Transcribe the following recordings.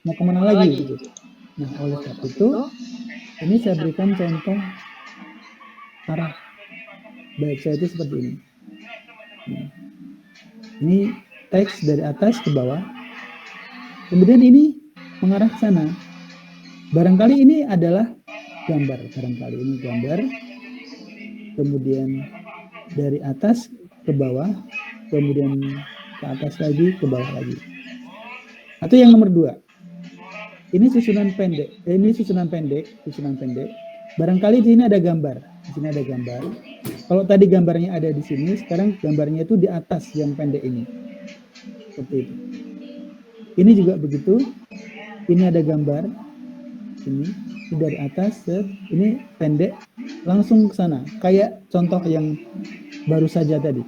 mau kemana lagi gitu. Nah, oleh sebab itu ini saya berikan contoh arah baca itu seperti ini. Nah, ini teks dari atas ke bawah, kemudian ini mengarah ke sana. Barangkali ini adalah gambar, barangkali ini gambar, kemudian dari atas ke bawah, kemudian ke atas lagi, ke bawah lagi. Atau yang nomor 2, ini susunan pendek, susunan pendek. Barangkali di sini ada gambar, di sini ada gambar. Kalau tadi gambarnya ada di sini, sekarang gambarnya itu di atas yang pendek ini, seperti itu. Ini juga begitu. Ini ada gambar, ini dari atas, ini pendek, langsung ke sana. Kayak contoh yang baru saja tadi.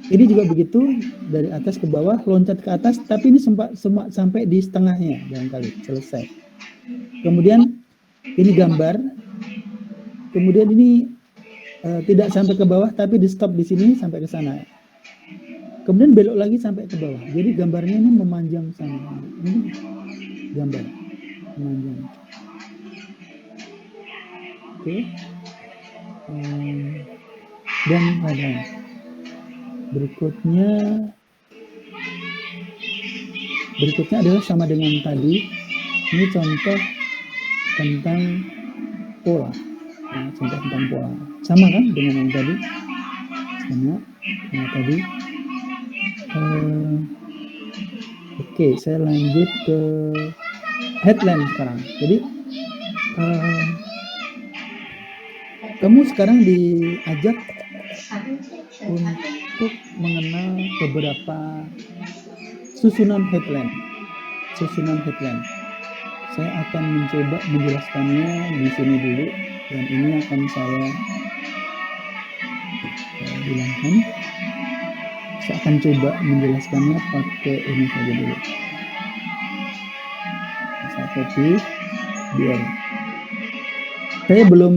Ini juga begitu, dari atas ke bawah, loncat ke atas, tapi ini sampai di setengahnya, barangkali selesai. Kemudian ini gambar, kemudian ini tidak sampai ke bawah, tapi di stop di sini sampai ke sana. Kemudian belok lagi sampai ke bawah. Jadi gambarnya ini memanjang sana. Ini gambar memanjang. Oke. Dan lain-lain. Berikutnya adalah sama dengan tadi. Ini contoh tentang pola. Nah, contoh tentang pola. Sama kan dengan yang tadi? Sama dengan tadi. Oke, saya lanjut ke headline sekarang. Jadi kamu sekarang diajak untuk mengenal beberapa susunan headline. Saya akan mencoba menjelaskannya di sini dulu, dan ini akan saya hilangkan. Saya akan coba menjelaskannya pakai ini saja dulu. Saya copy biar saya belum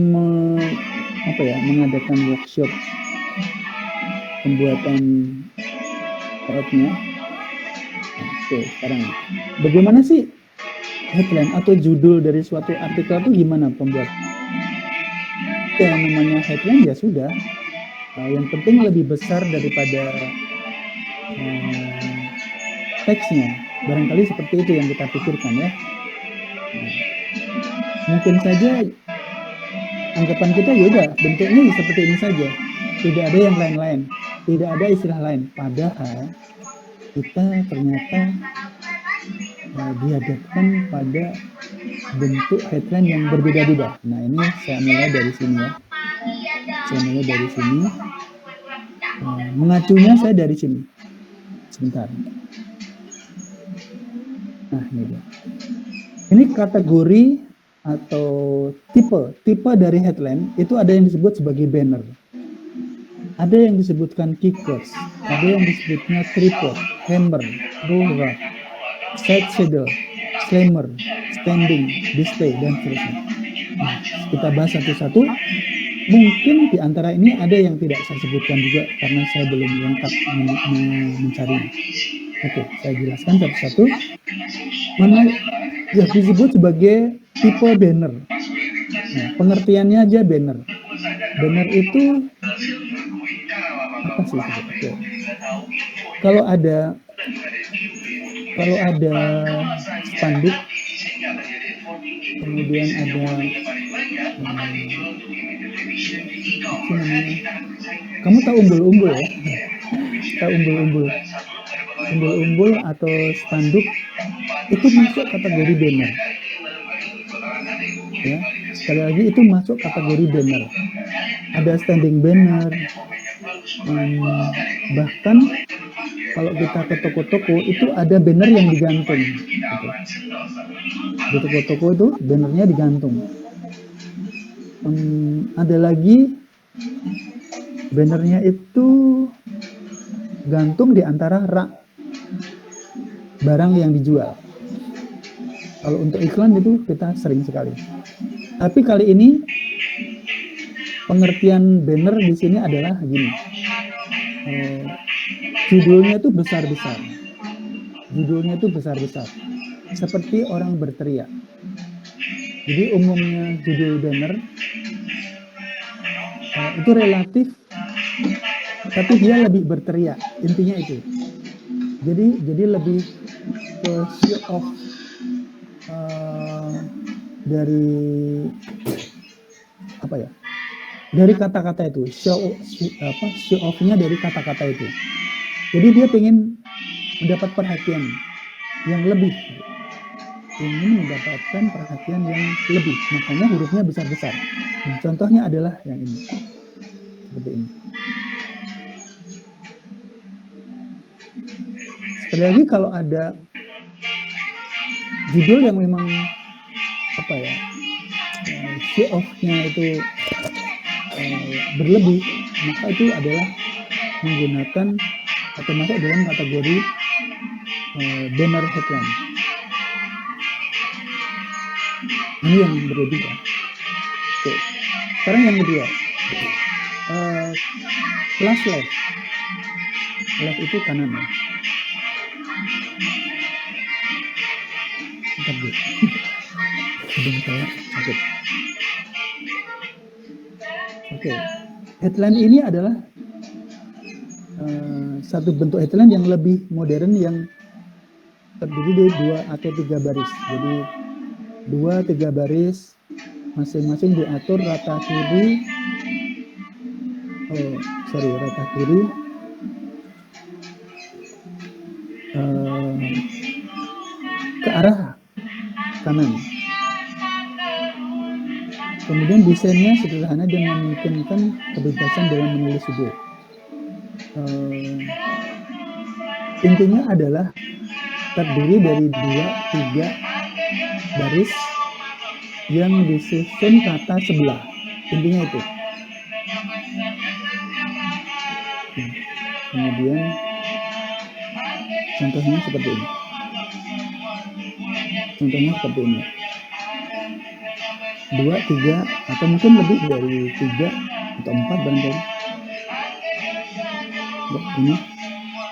mengadakan workshop pembuatan PowerPoint-nya. Oke, sekarang bagaimana sih headline atau judul dari suatu artikel itu gimana pembuat? Yang namanya headline ya sudah. Yang penting lebih besar daripada teksnya. Barangkali seperti itu yang kita pikirkan ya. Mungkin saja anggapan kita ya udah bentuknya seperti ini saja. Tidak ada yang lain-lain. Tidak ada istilah lain. Padahal kita ternyata dihadapkan pada bentuk headline yang berbeda-beda. Nah, ini saya mulai dari sini ya. Mengacunya saya dari sini. Sebentar. Nah, ini dia. Ini kategori atau tipe dari headline itu ada yang disebut sebagai banner. Ada yang disebutkan keywords, ada yang disebutnya tripod, hammer, roller, side saddle, slammer, standing, display, dan seterusnya. Nah, kita bahas satu-satu. Mungkin di antara ini ada yang tidak saya sebutkan juga karena saya belum lengkap mencarinya. Oke, saya jelaskan satu-satu. Mana yang disebut sebagai tipe banner. Nah, pengertiannya aja banner. Banner itu apa sih sebetulnya? Kalau ada spanduk, kemudian ada kamu tahu umbul-umbul ya? Tahu umbul-umbul atau spanduk itu masuk kategori banner. Ya, sekali lagi itu masuk kategori banner. Ada standing banner, bahkan kalau kita ke toko-toko itu ada banner yang digantung. Gitu. Di toko-toko itu bannernya digantung. Ada lagi bannernya itu gantung di antara rak barang yang dijual. Kalau untuk iklan itu kita sering sekali. Tapi kali ini pengertian banner di sini adalah gini. Judulnya itu besar-besar. judulnya itu besar-besar, seperti orang berteriak. Jadi umumnya judul banner itu relatif, tapi dia lebih berteriak, intinya itu. Jadi lebih ke show off dari apa ya? Dari kata-kata itu, show off-nya dari kata-kata itu. Jadi dia ingin mendapat perhatian yang lebih, ingin mendapatkan perhatian yang lebih, makanya hurufnya besar-besar. Nah, contohnya adalah yang ini, seperti ini. Sekali lagi, kalau ada judul yang memang apa ya, show off-nya itu berlebih, maka itu adalah menggunakan atau masuk dalam kategori banner headline. Ini yang berlebih ya. Oke. Sekarang yang kedua, plus left. Left itu kanan ya. Bentar dulu. Hidung saya sakit. Oke. Headline ini adalah satu bentuk headline yang lebih modern, yang terdiri dari 2 atau 3 baris. Jadi 2-3 baris, masing-masing diatur rata kiri, rata kiri ke arah kanan. Kemudian desainnya sederhana dan memungkinkan kebebasan dalam menulis judul. Intinya adalah terdiri dari 2-3 baris yang disusun kata sebelah. Intinya itu. Kemudian contohnya seperti ini. Contohnya seperti ini. 2-3 atau mungkin lebih dari 3 atau 4 barangkali.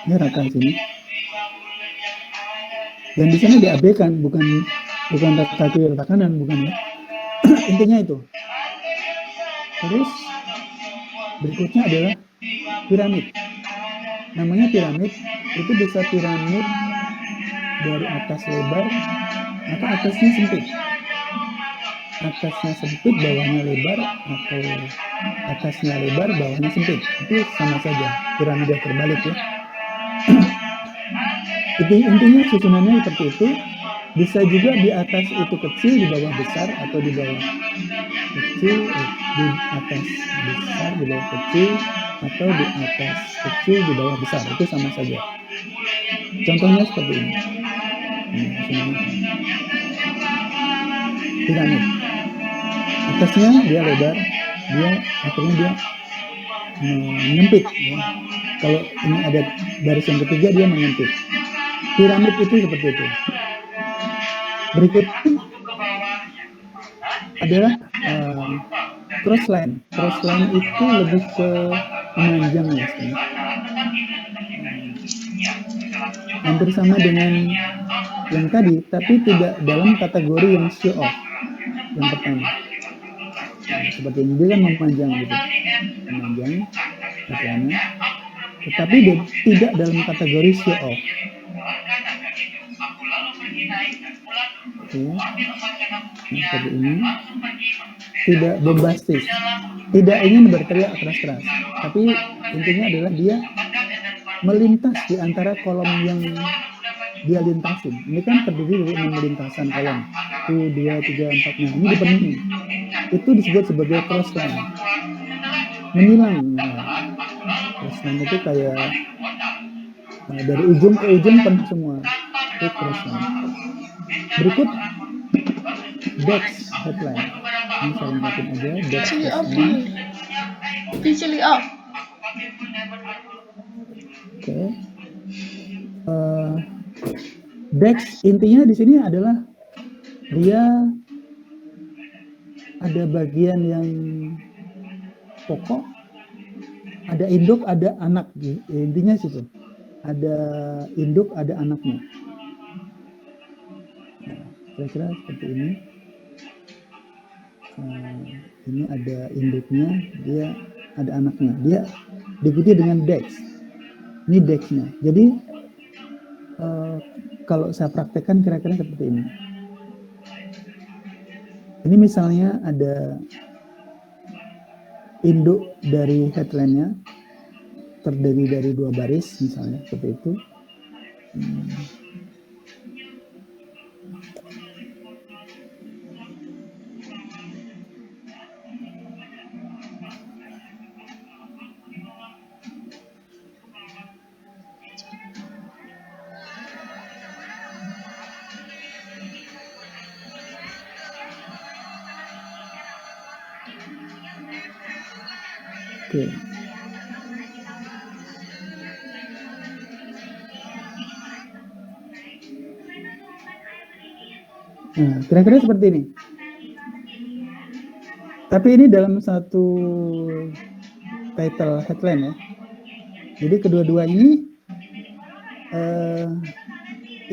Ini rata sini. Dan di sana diabaikan, bukan rata kiri rata kanan, bukan ya. Intinya itu. Terus berikutnya adalah piramid. Namanya piramid, itu bisa piramid dari atas lebar, maka atasnya sempit. Atasnya sempit, bawahnya lebar, atau atasnya lebar, bawahnya sempit. Itu sama saja, piramida terbalik ya. Intinya susunannya seperti itu. Bisa juga di atas itu kecil, di bawah besar, atau di bawah kecil, di atas besar, di bawah kecil, atau di atas kecil, di bawah besar. Itu sama saja. Contohnya seperti ini. Piramid. Atasnya dia lebar, akhirnya dia menyempit. Ya. Kalau ini ada baris yang ketiga, dia menyempit. Piramid itu seperti itu. Berikutnya adalah crossline. Crossline itu lebih ke memanjang ya, hampir sama dengan yang tadi, tapi tidak dalam kategori yang show off. Yang pertama, seperti ini, dia kan memanjang gitu, memanjang katanya, tetapi tidak dalam kategori show off. Seperti ini, tidak bombastis, tidak ingin berteriak keras-keras, tapi intinya adalah dia melintas di antara kolom yang dia lintasin. Ini kan terdiri dari 6 lintasan kolom, 1, 2, 3, 4. Nah, ini dipenuhi. Itu disebut sebagai crossline. Menyilang. Crossline itu kayak dari ujung ke ujung penuh semua. Itu crossline. Berikut Dex headline. Ini saya lengkapin aja. Dex headline. Cili up. Oke. Dex intinya di sini adalah dia ada bagian yang pokok, ada induk, ada anak. Intinya situ. Ada induk, ada anaknya. kira-kira seperti ini. Ini ada induknya, dia ada anaknya, dia diikuti dengan dex. Ini dexnya. Jadi kalau saya praktekkan kira-kira seperti ini. Ini misalnya ada induk dari headline-nya terdiri dari 2 baris misalnya seperti itu. Oke. Nah, kira-kira seperti ini. Tapi ini dalam satu title headline ya. Jadi kedua-dua ini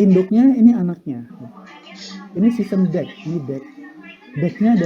induknya, ini anaknya. Ini sistem deck, ini deck. Decknya dari